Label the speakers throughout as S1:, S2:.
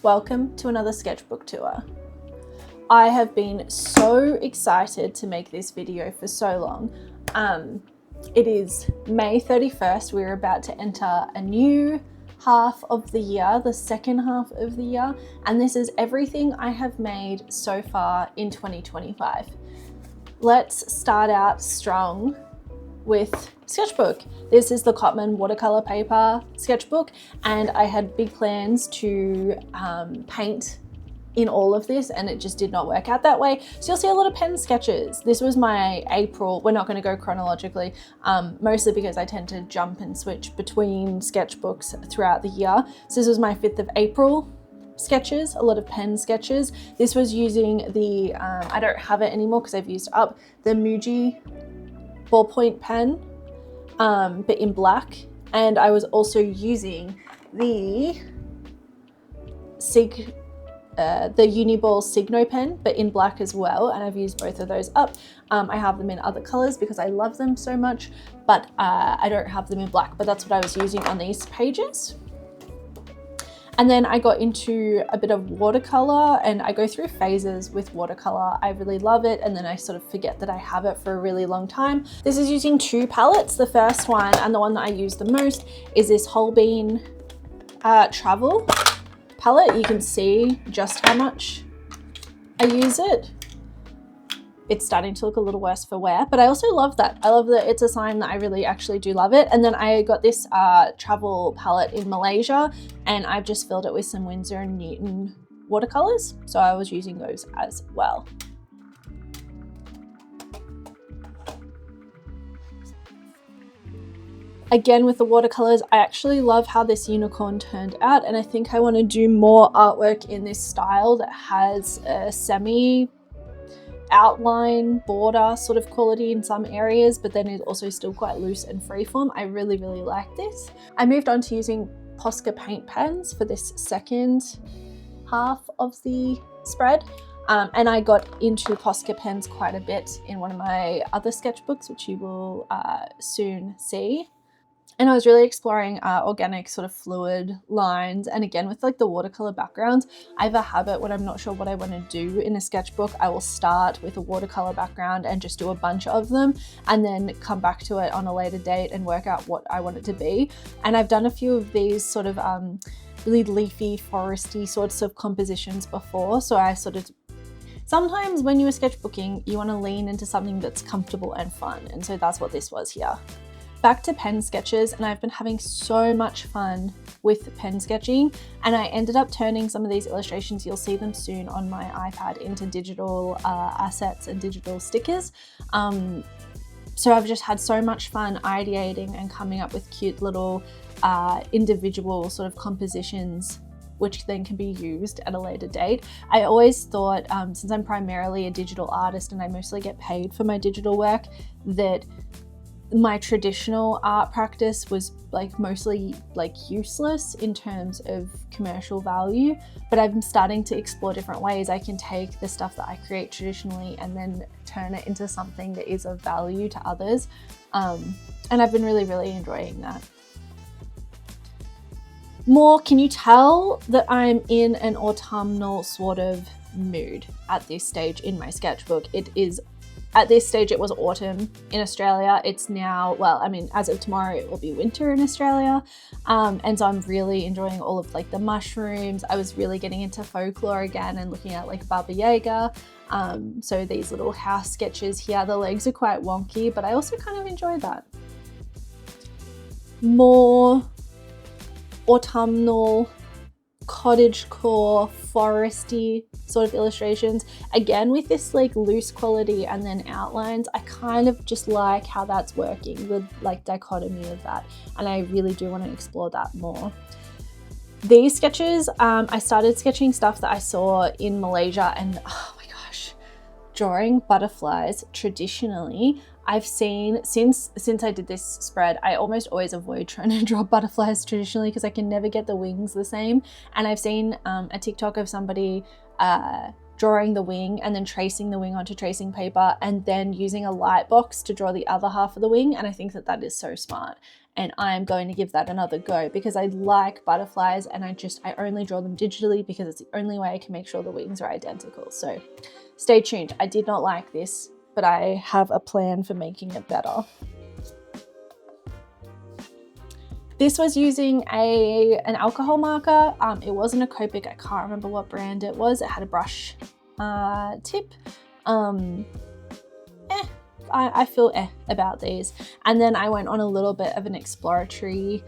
S1: Welcome to another sketchbook tour. I have been so excited to make this video for so long. It is May 31st. We're about to enter a new half of the year, the second half of the year, and this is everything I have made so far in 2025. Let's start out strong with sketchbook. This is the Cotman watercolor paper sketchbook, and I had big plans to paint in all of this, and it just did not work out that way. So you'll see a lot of pen sketches. This was my April. We're not going to go chronologically, mostly because I tend to jump and switch between sketchbooks throughout the year. So this was my 5th of April sketches, a lot of pen sketches. This was using the, I don't have it anymore because I've used up, the Muji ballpoint pen, but in black. And I was also using the Uniball Signo pen, but in black as well, and I've used both of those up. I have them in other colors because I love them so much, but I don't have them in black, but that's what I was using on these pages. And then I got into a bit of watercolor, and I go through phases with watercolor. I really love it, and then I sort of forget that I have it for a really long time. This is using 2 palettes. The first one, and the one that I use the most, is this Holbein Travel palette. You can see just how much I use it. It's starting to look a little worse for wear, but I also love that. I love that it's a sign that I really actually do love it. And then I got this travel palette in Malaysia, and I've just filled it with some Winsor & Newton watercolors. So I was using those as well. Again, with the watercolors, I actually love how this unicorn turned out, and I think I want to do more artwork in this style that has a semi outline border sort of quality in some areas, but then is also still quite loose and freeform. I really like this. I moved on to using Posca paint pens for this second half of the spread. And I got into Posca pens quite a bit in one of my other sketchbooks, which you will soon see. And I was really exploring organic sort of fluid lines. And again, with like the watercolor backgrounds, I have a habit when I'm not sure what I want to do in a sketchbook, I will start with a watercolor background and just do a bunch of them, and then come back to it on a later date and work out what I want it to be. And I've done a few of these sort of really leafy, foresty sorts of compositions before. So I sort of, sometimes when you are sketchbooking, you want to lean into something that's comfortable and fun. And so that's what this was here. Back to pen sketches, and I've been having so much fun with pen sketching, and I ended up turning some of these illustrations, you'll see them soon on my iPad, into digital assets and digital stickers. So I've just had so much fun ideating and coming up with cute little individual sort of compositions, which then can be used at a later date. I always thought, since I'm primarily a digital artist and I mostly get paid for my digital work, that my traditional art practice was like mostly like useless in terms of commercial value, but I'm starting to explore different ways I can take the stuff that I create traditionally and then turn it into something that is of value to others. And I've been really enjoying that. Can you tell that I'm in an autumnal sort of mood at this stage in my sketchbook? At this stage, it was autumn in Australia. It's now, well, I mean, as of tomorrow, it will be winter in Australia. And so I'm really enjoying all of like the mushrooms. I was really getting into folklore again and looking at like Baba Yaga. So these little house sketches here, the legs are quite wonky, but I also kind of enjoy that. More autumnal, cottagecore, foresty sort of illustrations, again with this like loose quality and then outlines. I kind of just like how that's working, the like dichotomy of that, and I really do want to explore that more. These sketches, I started sketching stuff that I saw in Malaysia, and oh my gosh, drawing butterflies traditionally, I've seen since I did this spread, I almost always avoid trying to draw butterflies traditionally because I can never get the wings the same. And I've seen a TikTok of somebody drawing the wing and then tracing the wing onto tracing paper and then using a light box to draw the other half of the wing. And I think that that is so smart. And I'm going to give that another go because I like butterflies and I only draw them digitally because it's the only way I can make sure the wings are identical. So stay tuned. I did not like this, but I have a plan for making it better. This was using an alcohol marker. It wasn't a Copic. I can't remember what brand it was. It had a brush tip. I feel about these. And then I went on a little bit of an exploratory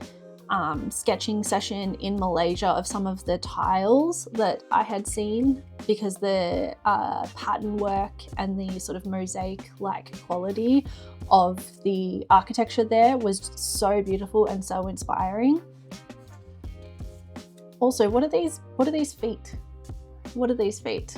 S1: sketching session in Malaysia of some of the tiles that I had seen because the pattern work and the sort of mosaic-like quality of the architecture there was so beautiful and so inspiring. Also, what are these feet? What are these feet?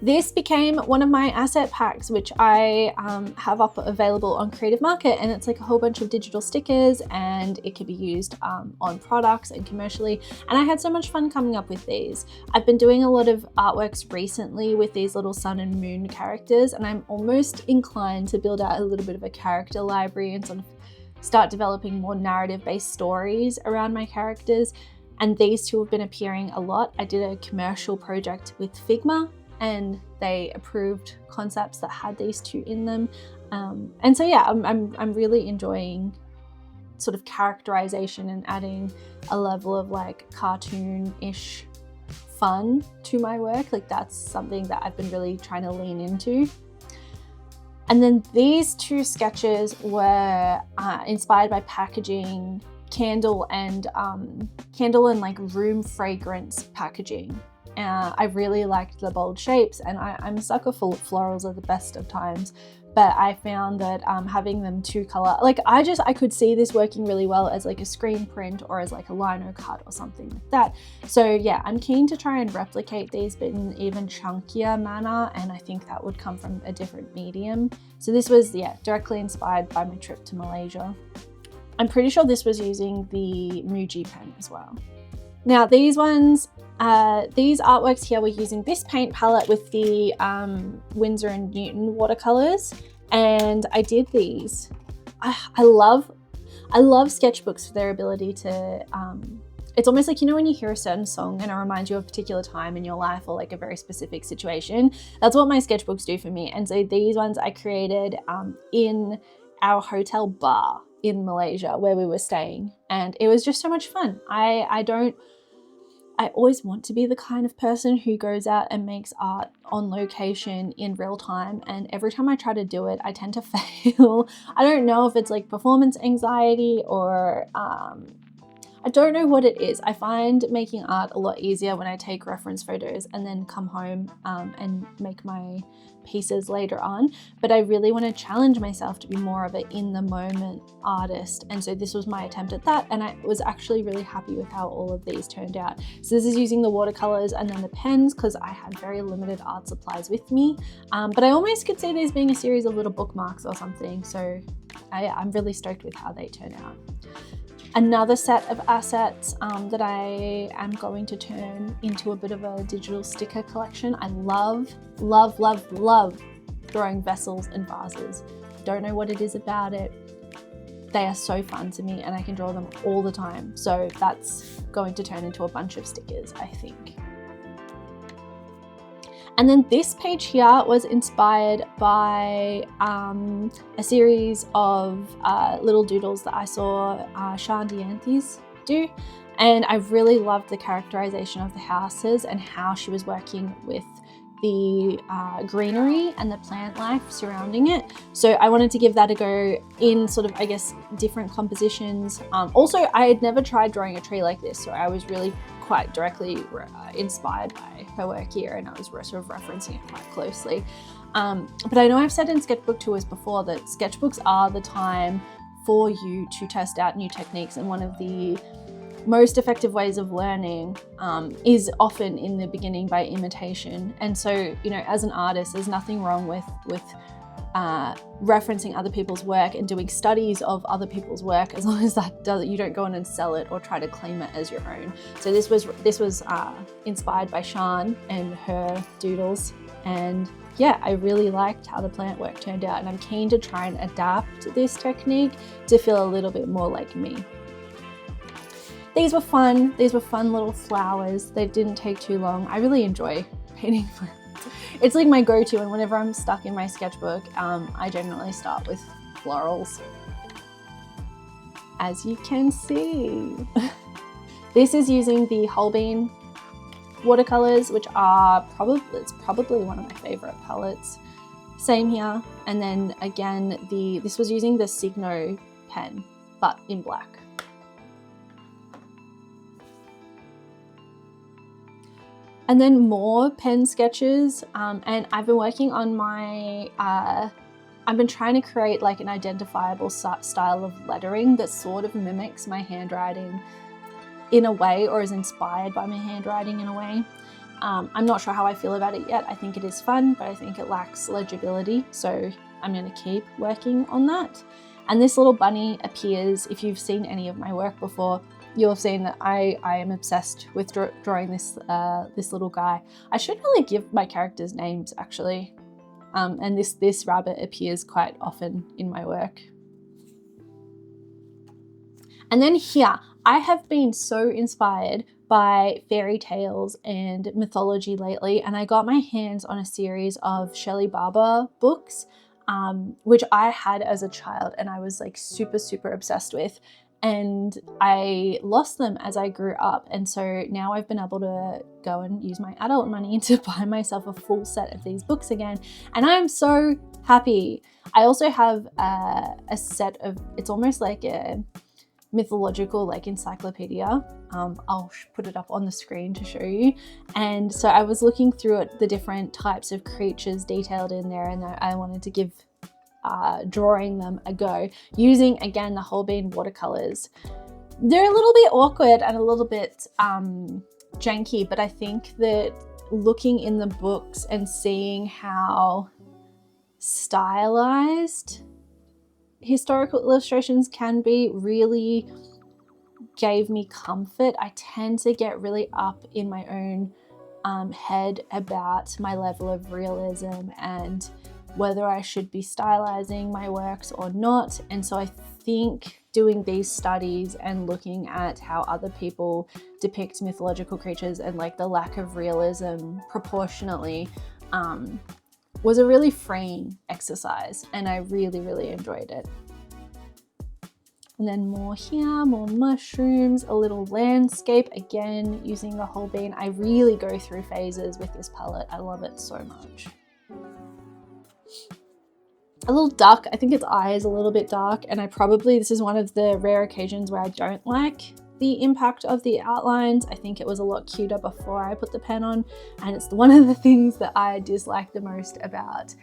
S1: This became one of my asset packs, which I have up available on Creative Market, and it's like a whole bunch of digital stickers and it can be used on products and commercially. And I had so much fun coming up with these. I've been doing a lot of artworks recently with these little sun and moon characters, and I'm almost inclined to build out a little bit of a character library and sort of start developing more narrative-based stories around my characters. And these two have been appearing a lot. I did a commercial project with Figma, and they approved concepts that had these two in them. And so yeah, I'm really enjoying sort of characterization and adding a level of like cartoon-ish fun to my work. Like that's something that I've been really trying to lean into. And then these two sketches were inspired by packaging, candle and like room fragrance packaging. I really liked the bold shapes, and I'm a sucker for florals at the best of times, but I found that having them two color, like I could see this working really well as like a screen print or as like a lino cut or something like that. So yeah, I'm keen to try and replicate these but in an even chunkier manner, and I think that would come from a different medium. So this was, yeah, directly inspired by my trip to Malaysia. I'm pretty sure this was using the Muji pen as well. Now these ones, these artworks here were using this paint palette with the Winsor & Newton watercolors, and I did these. I love sketchbooks for their ability to, it's almost like, you know, when you hear a certain song and it reminds you of a particular time in your life or like a very specific situation, that's what my sketchbooks do for me. And so these ones I created in our hotel bar in Malaysia where we were staying, and it was just so much fun. I always want to be the kind of person who goes out and makes art on location in real time, and every time I try to do it, I tend to fail. I don't know if it's like performance anxiety or I don't know what it is. I find making art a lot easier when I take reference photos and then come home and make my pieces later on. But I really want to challenge myself to be more of an in-the-moment artist. And so this was my attempt at that. And I was actually really happy with how all of these turned out. So this is using the watercolors and then the pens because I had very limited art supplies with me. But I almost could see these being a series of little bookmarks or something. So I'm really stoked with how they turn out. Another set of assets that I am going to turn into a bit of a digital sticker collection. I love drawing vessels and vases. Don't know what it is about it. They are so fun to me and I can draw them all the time. So that's going to turn into a bunch of stickers, I think. And then this page here was inspired by a series of little doodles that I saw Sean Dianthes do. And I really loved the characterization of the houses and how she was working with the greenery and the plant life surrounding it. So I wanted to give that a go in sort of, I guess, different compositions. Also, I had never tried drawing a tree like this, so I was really quite directly inspired by her work here, and I was sort of referencing it quite closely. But I know I've said in Sketchbook tours before that sketchbooks are the time for you to test out new techniques, and one of the most effective ways of learning is often in the beginning by imitation. And so, you know, as an artist, there's nothing wrong with referencing other people's work and doing studies of other people's work, as long as you don't go in and sell it or try to claim it as your own. So this was inspired by Shan and her doodles, and yeah, I really liked how the plant work turned out, and I'm keen to try and adapt this technique to feel a little bit more like me. These were fun little flowers. They didn't take too long. I really enjoy painting plants. It's like my go-to, and whenever I'm stuck in my sketchbook, I generally start with florals. As you can see. This is using the Holbein watercolors, which are probably one of my favorite palettes. Same here. And then again, this was using the Signo pen, but in black. And then more pen sketches, and I've been working on my, I've been trying to create like an identifiable style of lettering that sort of mimics my handwriting in a way, or is inspired by my handwriting in a way. I'm not sure how I feel about it yet. I think it is fun, but I think it lacks legibility, so I'm going to keep working on that. And this little bunny appears, if you've seen any of my work before, you'll have seen that I am obsessed with drawing this little guy. I should really give my characters names, actually. And this rabbit appears quite often in my work. And then here, I have been so inspired by fairy tales and mythology lately, and I got my hands on a series of Shelley Barber books, which I had as a child and I was like super obsessed with. And I lost them as I grew up, and so now I've been able to go and use my adult money to buy myself a full set of these books again, and I'm so happy. I also have a set of, it's almost like a mythological like encyclopedia. I'll put it up on the screen to show you. And so I was looking through it, the different types of creatures detailed in there, and I wanted to give drawing them a go using, again, the Holbein watercolors. They're a little bit awkward and a little bit janky, but I think that looking in the books and seeing how stylized historical illustrations can be really gave me comfort. I tend to get really up in my own head about my level of realism and whether I should be stylizing my works or not. And so I think doing these studies and looking at how other people depict mythological creatures and like the lack of realism proportionately was a really freeing exercise, and I really enjoyed it. And then more here, more mushrooms, a little landscape, again using the Holbein. I really go through phases with this palette. I love it so much. A little duck. I think its eye is a little bit dark, and this is one of the rare occasions where I don't like the impact of the outlines. I think it was a lot cuter before I put the pen on, and it's one of the things that I dislike the most about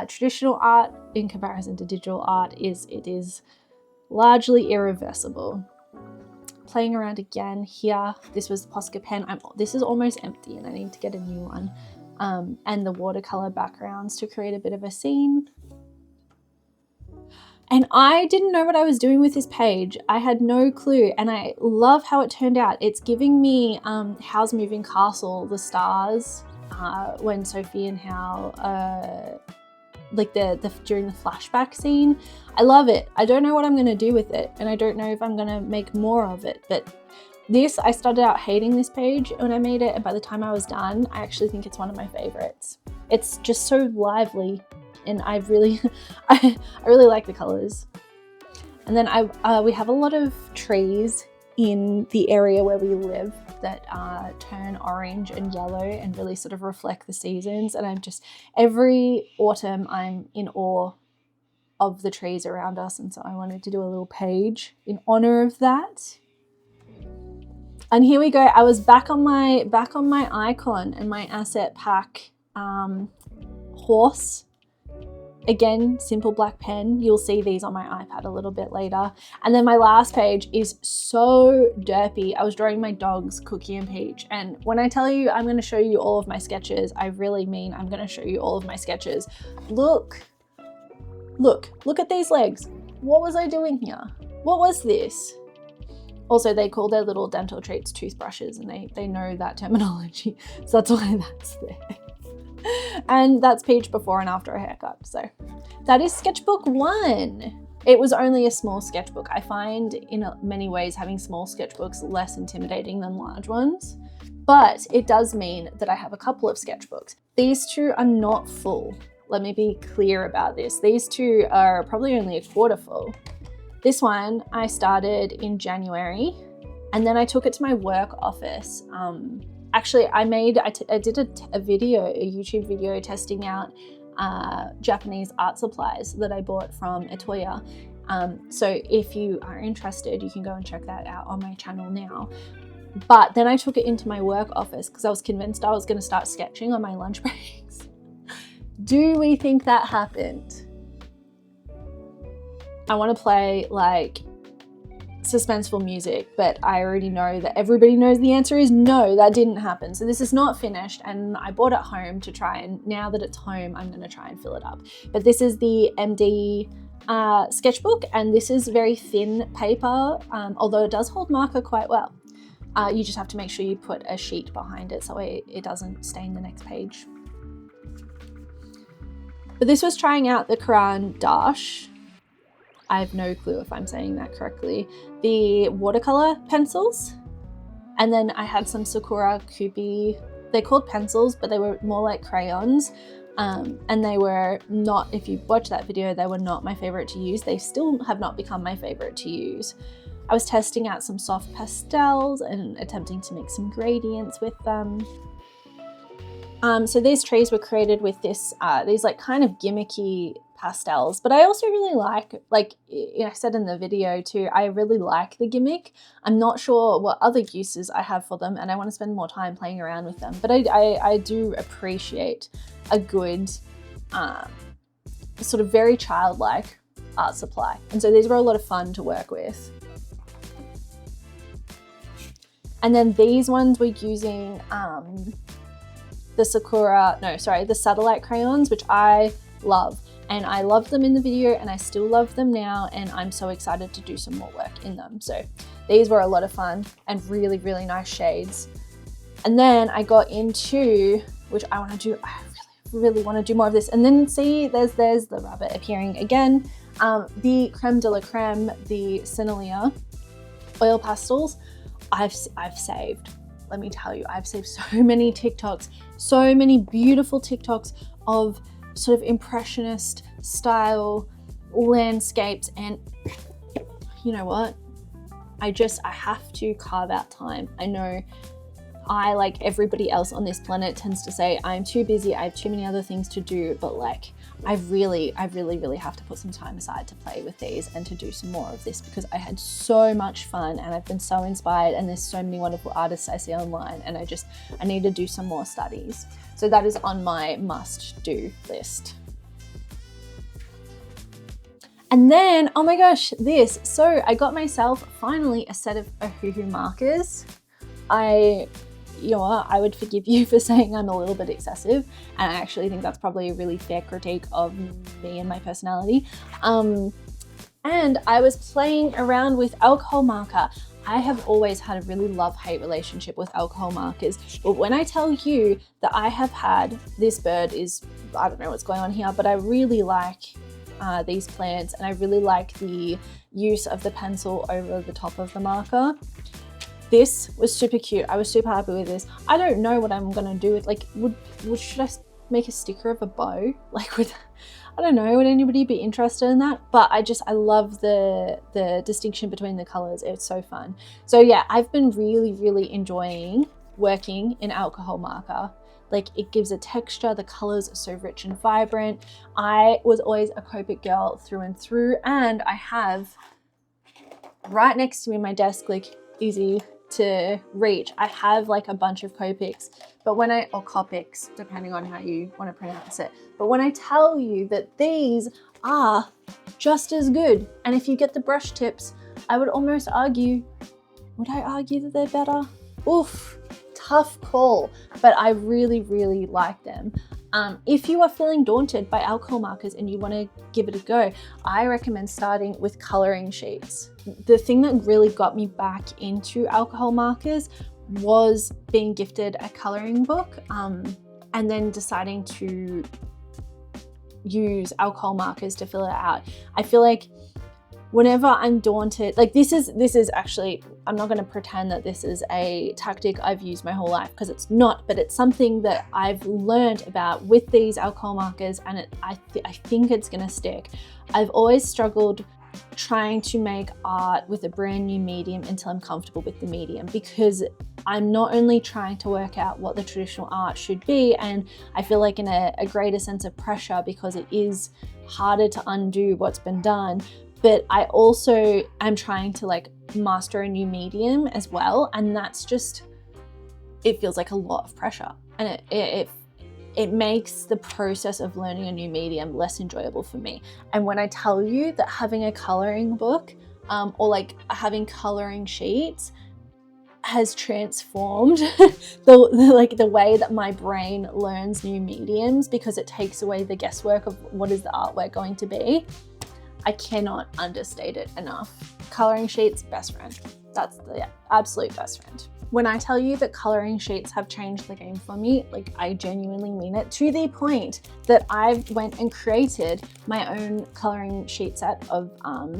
S1: traditional art in comparison to digital art is it is largely irreversible. Playing around again here. This was the Posca pen. This is almost empty and I need to get a new one. And the watercolor backgrounds to create a bit of a scene. And I didn't know what I was doing with this page. I had no clue, and I love how it turned out. It's giving me Howl's Moving Castle, the stars, when Sophie and Howl, like during the flashback scene. I love it. I don't know what I'm gonna do with it, and I don't know if I'm gonna make more of it, but I started out hating this page when I made it, and by the time I was done, I actually think it's one of my favorites. It's just so lively, and I really like the colors. And then we have a lot of trees in the area where we live that turn orange and yellow and really sort of reflect the seasons. And every autumn I'm in awe of the trees around us, and so I wanted to do a little page in honor of that. And here we go. I was back on my icon and my asset pack horse. Again, simple black pen. You'll see these on my iPad a little bit later. And then my last page is so derpy. I was drawing my dogs, Cookie and Peach. And when I tell you I'm going to show you all of my sketches, I really mean I'm going to show you all of my sketches. Look look at these legs. What was I doing here? What was this? Also, they call their little dental treats toothbrushes, and they know that terminology. So that's why that's there. And that's Peach before and after a haircut. So that is sketchbook 1. It was only a small sketchbook. I find in many ways having small sketchbooks less intimidating than large ones, but it does mean that I have a couple of sketchbooks. These 2 are not full. Let me be clear about this. These 2 are probably only a quarter full. This one I started in January, and then I took it to my work office. Actually, I did a YouTube video testing out Japanese art supplies that I bought from Etoya. So if you are interested, you can go and check that out on my channel now. But then I took it into my work office because I was convinced I was going to start sketching on my lunch breaks. Do we think that happened? I want to play like suspenseful music, but I already know that everybody knows the answer is no, that didn't happen. So this is not finished, and I bought it home to try, and now that it's home, I'm going to try and fill it up. But this is the MD sketchbook, and this is very thin paper, although it does hold marker quite well. You just have to make sure you put a sheet behind it so it doesn't stain the next page. But this was trying out the Karan Dash. I have no clue if I'm saying that correctly. The watercolor pencils. And then I had some Sakura Kupi. They're called pencils, but they were more like crayons. And they were not, if you watch that video, they were not my favorite to use. They still have not become my favorite to use. I was testing out some soft pastels and attempting to make some gradients with them. So these trees were created with these like kind of gimmicky pastels, but I also really like I said in the video too, I really like the gimmick. I'm not sure what other uses I have for them, and I want to spend more time playing around with them, but I do appreciate a good sort of very childlike art supply, and so these were a lot of fun to work with. And then these ones were using the satellite crayons, which I love. And I loved them in the video, and I still love them now, and I'm so excited to do some more work in them. So these were a lot of fun and really, really nice shades. And then I got into, which I want to do, I really want to do more of this. And then see, there's the rabbit appearing again. The creme de la creme, the Sinalia oil pastels, I've saved. Let me tell you, I've saved so many TikToks, so many beautiful TikToks of sort of impressionist style landscapes, and you know what? I have to carve out time. I know I, like everybody else on this planet, tends to say I'm too busy, I have too many other things to do, but like I really have to put some time aside to play with these and to do some more of this, because I had so much fun and I've been so inspired, and there's so many wonderful artists I see online, and I need to do some more studies. So that is on my must-do list. And then, oh my gosh, this. So I got myself finally a set of Ohuhu markers. You know what, I would forgive you for saying I'm a little bit excessive, and I actually think that's probably a really fair critique of me and my personality. And I was playing around with alcohol marker. I have always had a really love-hate relationship with alcohol markers, but when I tell you that I have had, this bird is, I don't know what's going on here, but I really like these plants, and I really like the use of the pencil over the top of the marker. This was super cute. I was super happy with this. I don't know what I'm gonna do with, like, should I make a sticker of a bow? Like, I don't know, would anybody be interested in that? But I love the distinction between the colors. It's so fun. So yeah, I've been really enjoying working in alcohol marker. Like, it gives a texture, the colors are so rich and vibrant. I was always a Copic girl through and through, and I have right next to me my desk, like easy to reach, I have like a bunch of Copics, but or Copics, depending on how you want to pronounce it. But when I tell you that these are just as good, and if you get the brush tips, I would almost argue, would I argue that they're better? Oof, tough call, but I really like them. If you are feeling daunted by alcohol markers and you want to give it a go, I recommend starting with coloring sheets. The thing that really got me back into alcohol markers was being gifted a coloring book, and then deciding to use alcohol markers to fill it out. I feel like whenever I'm daunted, like this is actually, I'm not going to pretend that this is a tactic I've used my whole life, because it's not, but it's something that I've learned about with these alcohol markers, and I think it's going to stick. I've always struggled trying to make art with a brand new medium until I'm comfortable with the medium, because I'm not only trying to work out what the traditional art should be, and I feel like in a greater sense of pressure because it is harder to undo what's been done, but I also am trying to like master a new medium as well, and that's just, it feels like a lot of pressure, and it makes the process of learning a new medium less enjoyable for me. And when I tell you that having a coloring book or like having coloring sheets has transformed the way that my brain learns new mediums, because it takes away the guesswork of what is the artwork going to be, I cannot understate it enough. Coloring sheets, best friend. That's the absolute best friend. When I tell you that coloring sheets have changed the game for me, like I genuinely mean it, to the point that I went and created my own coloring sheet set of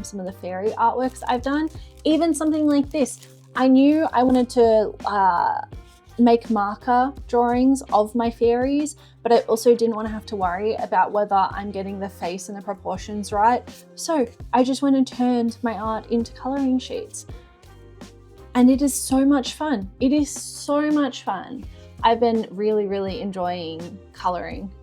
S1: some of the fairy artworks I've done. Even something like this. I knew I wanted to make marker drawings of my fairies, but I also didn't want to have to worry about whether I'm getting the face and the proportions right. So I just went and turned my art into coloring sheets. And it is so much fun. It is so much fun. I've been really, really enjoying coloring.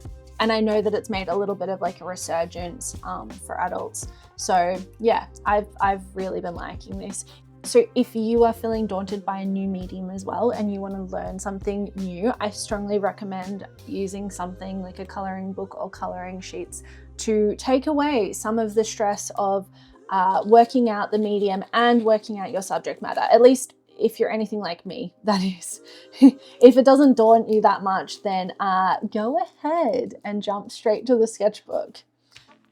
S1: And I know that it's made a little bit of like a resurgence for adults. So yeah, I've really been liking this. So if you are feeling daunted by a new medium as well and you want to learn something new, I strongly recommend using something like a coloring book or coloring sheets to take away some of the stress of working out the medium and working out your subject matter. At least if you're anything like me, that is. If it doesn't daunt you that much, then go ahead and jump straight to the sketchbook.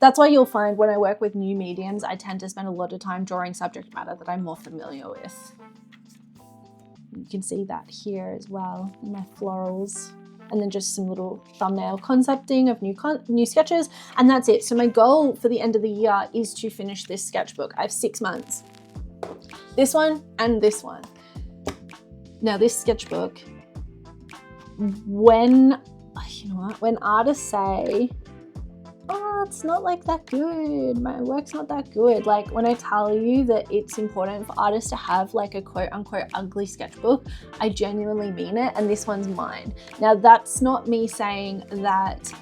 S1: That's why you'll find when I work with new mediums, I tend to spend a lot of time drawing subject matter that I'm more familiar with. You can see that here as well, in my florals. And then just some little thumbnail concepting of new sketches, and that's it. So my goal for the end of the year is to finish this sketchbook. I have 6 months. This one and this one. Now this sketchbook, when artists say, oh, it's not like that good, my work's not that good. Like when I tell you that it's important for artists to have like a quote unquote ugly sketchbook, I genuinely mean it, and this one's mine. Now that's not me saying that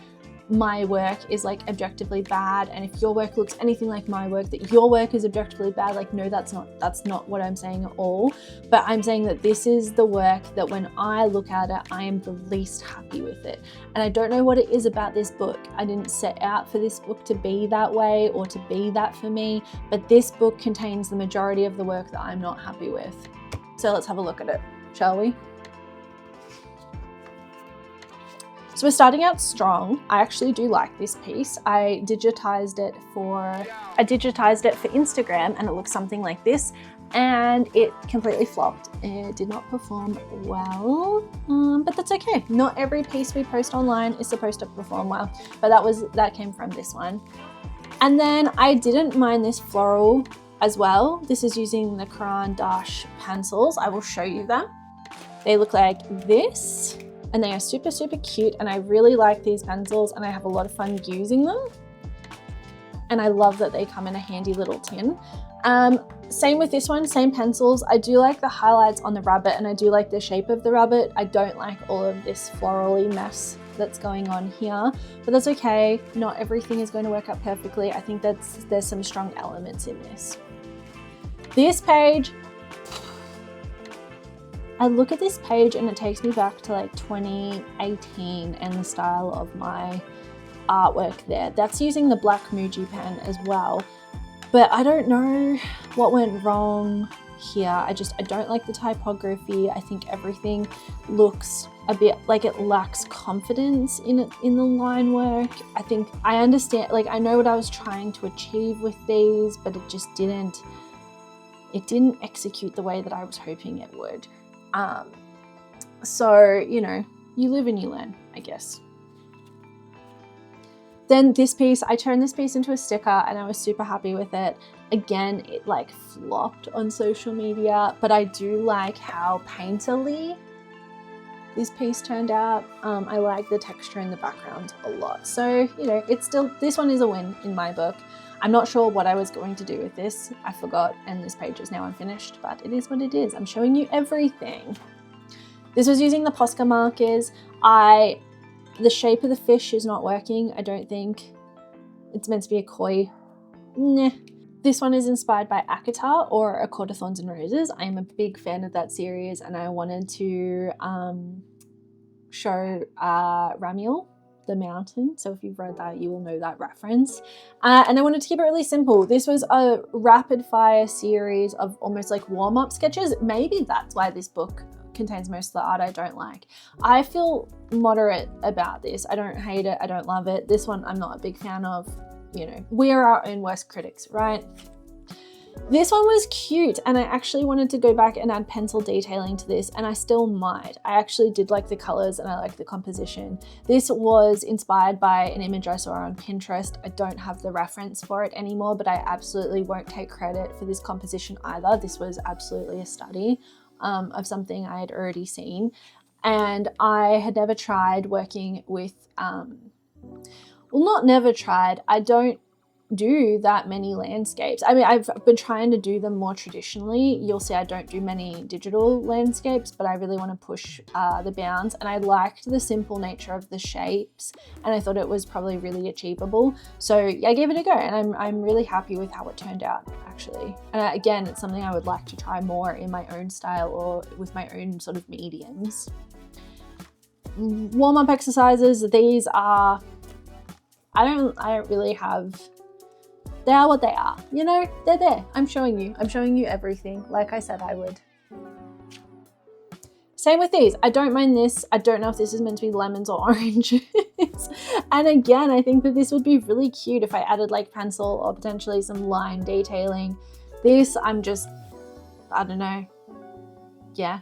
S1: my work is like objectively bad, and if your work looks anything like my work, that your work is objectively bad. Like no, that's not what I'm saying at all. But I'm saying that this is the work that when I look at it, I am the least happy with it. And I don't know what it is about this book. I didn't set out for this book to be that way or to be that for me, but this book contains the majority of the work that I'm not happy with. So let's have a look at it, shall we? So we're starting out strong. I actually do like this piece. I digitized it for Instagram, and it looks something like this, and it completely flopped. It did not perform well, but that's okay. Not every piece we post online is supposed to perform well, but that came from this one. And then I didn't mind this floral as well. This is using the Crayon Dash pencils. I will show you them. They look like this, and they are super, super cute, and I really like these pencils, and I have a lot of fun using them. And I love that they come in a handy little tin. Same with this one, same pencils. I do like the highlights on the rabbit, and I do like the shape of the rabbit. I don't like all of this florally mess that's going on here, but that's okay. Not everything is going to work out perfectly. I think there's some strong elements in this. This page, I look at this page and it takes me back to like 2018 and the style of my artwork there. That's using the black Muji pen as well, but I don't know what went wrong here. I don't like the typography. I think everything looks a bit like it lacks confidence in it, in the line work. I think I understand, like I know what I was trying to achieve with these, but it just didn't execute the way that I was hoping it would. So, you know, you live and you learn, I guess. Then this piece, I turned this piece into a sticker and I was super happy with it. Again, it like flopped on social media, but I do like how painterly this piece turned out. I like the texture in the background a lot. So, you know, it's still, this one is a win in my book. I'm not sure what I was going to do with this. I forgot, and this page is now unfinished, but it is what it is. I'm showing you everything. This was using the Posca markers. The shape of the fish is not working, I don't think. It's meant to be a koi. Nah. This one is inspired by Akatar, or A Court of Thorns and Roses. I am a big fan of that series, and I wanted to show Ramiel, the mountain. So if you've read that, you will know that reference. And I wanted to keep it really simple. This was a rapid fire series of almost like warm-up sketches. Maybe that's why this book contains most of the art I don't like. I feel moderate about this. I don't hate it. I don't love it. This one I'm not a big fan of. You know, we are our own worst critics, right? This one was cute, and I actually wanted to go back and add pencil detailing to this, and I still might. I actually did like the colors and I like the composition. This was inspired by an image I saw on Pinterest. I don't have the reference for it anymore, but I absolutely won't take credit for this composition either. This was absolutely a study of something I had already seen, and I had never tried working with, well, not never tried, I don't do that many landscapes. I mean, I've been trying to do them more traditionally. You'll see I don't do many digital landscapes, but I really want to push the bounds, and I liked the simple nature of the shapes, and I thought it was probably really achievable. So yeah, I gave it a go, and I'm really happy with how it turned out, actually. And again, it's something I would like to try more in my own style or with my own sort of mediums. Warm-up exercises, these are, I don't really have, they are what they are, you know, they're there. I'm showing you everything, like I said I would. Same with these, I don't mind this. I don't know if this is meant to be lemons or oranges. And again, I think that this would be really cute if I added like pencil or potentially some line detailing. This, I don't know, yeah.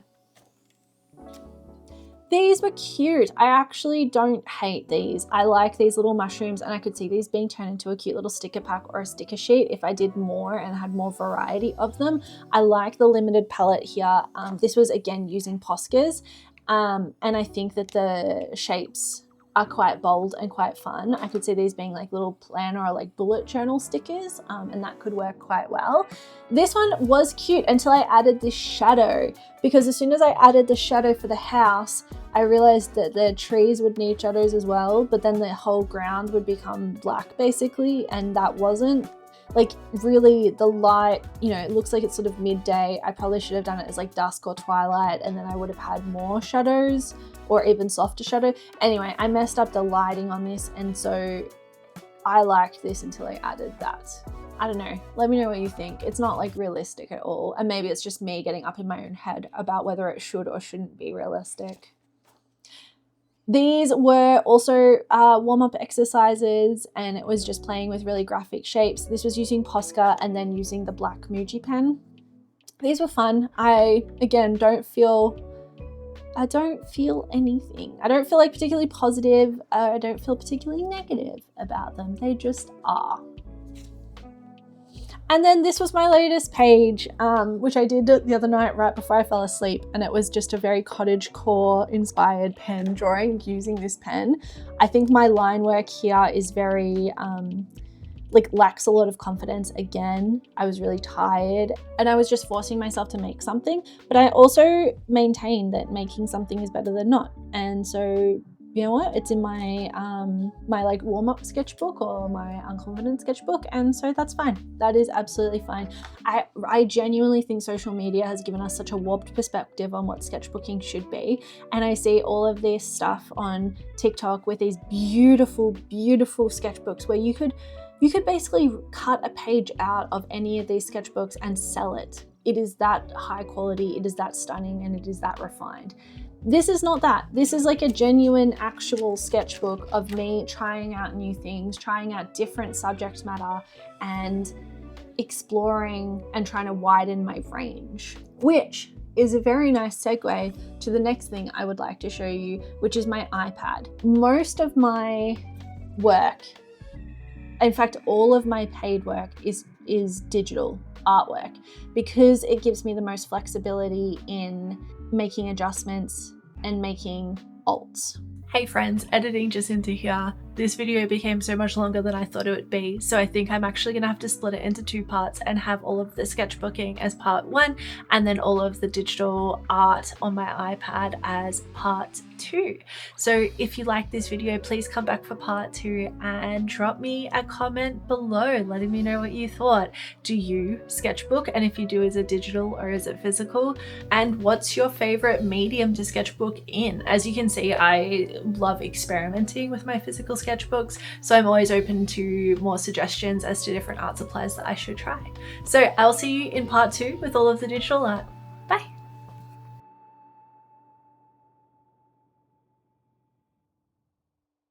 S1: These were cute. I actually don't hate these. I like these little mushrooms, and I could see these being turned into a cute little sticker pack or a sticker sheet if I did more and had more variety of them. I like the limited palette here. This was again using Poscas, and I think that the shapes are quite bold and quite fun. I could see these being like little planner or like bullet journal stickers, and that could work quite well. This one was cute until I added this shadow, because as soon as I added the shadow for the house, I realized that the trees would need shadows as well, but then the whole ground would become black basically, and that wasn't like really the light, you know, it looks like it's sort of midday. I probably should have done it as like dusk or twilight, and then I would have had more shadows or even softer shadow. Anyway, I messed up the lighting on this, and so I liked this until I added that. I don't know, let me know what you think. It's not like realistic at all, and maybe it's just me getting up in my own head about whether it should or shouldn't be realistic. These were also warm-up exercises, and it was just playing with really graphic shapes. This was using Posca and then using the black Muji pen. These were fun. I, again, don't feel anything. I don't feel like particularly positive. I don't feel particularly negative about them. They just are. And then this was my latest page, which I did the other night right before I fell asleep, and it was just a very cottagecore inspired pen drawing using this pen. I think my line work here is very, like lacks a lot of confidence. Again, I was really tired and I was just forcing myself to make something, but I also maintain that making something is better than not. And so, you know what, it's in my my like warm-up sketchbook or my unconfident sketchbook, and so that's fine. That is absolutely fine. I genuinely think social media has given us such a warped perspective on what sketchbooking should be, and I see all of this stuff on TikTok with these beautiful sketchbooks where you could basically cut a page out of any of these sketchbooks and sell it. It is that high quality, it is that stunning, and it is that refined. This is not that. This is like a genuine actual sketchbook of me trying out new things, trying out different subject matter and exploring and trying to widen my range, which is a very nice segue to the next thing I would like to show you, which is my iPad. Most of my work, in fact, all of my paid work is digital artwork because it gives me the most flexibility in making adjustments and making alts. Hey friends, editing Jacinta here. This video became so much longer than I thought it would be, so I think I'm actually gonna have to split it into 2 parts and have all of the sketchbooking as part 1 and then all of the digital art on my iPad as part 2. So if you like this video, please come back for part 2 and drop me a comment below letting me know what you thought. Do you sketchbook? And if you do, is it digital or is it physical? And what's your favorite medium to sketchbook in? As you can see, I love experimenting with my physical sketchbooks, so I'm always open to more suggestions as to different art supplies that I should try. So I'll see you in part 2 with all of the digital art.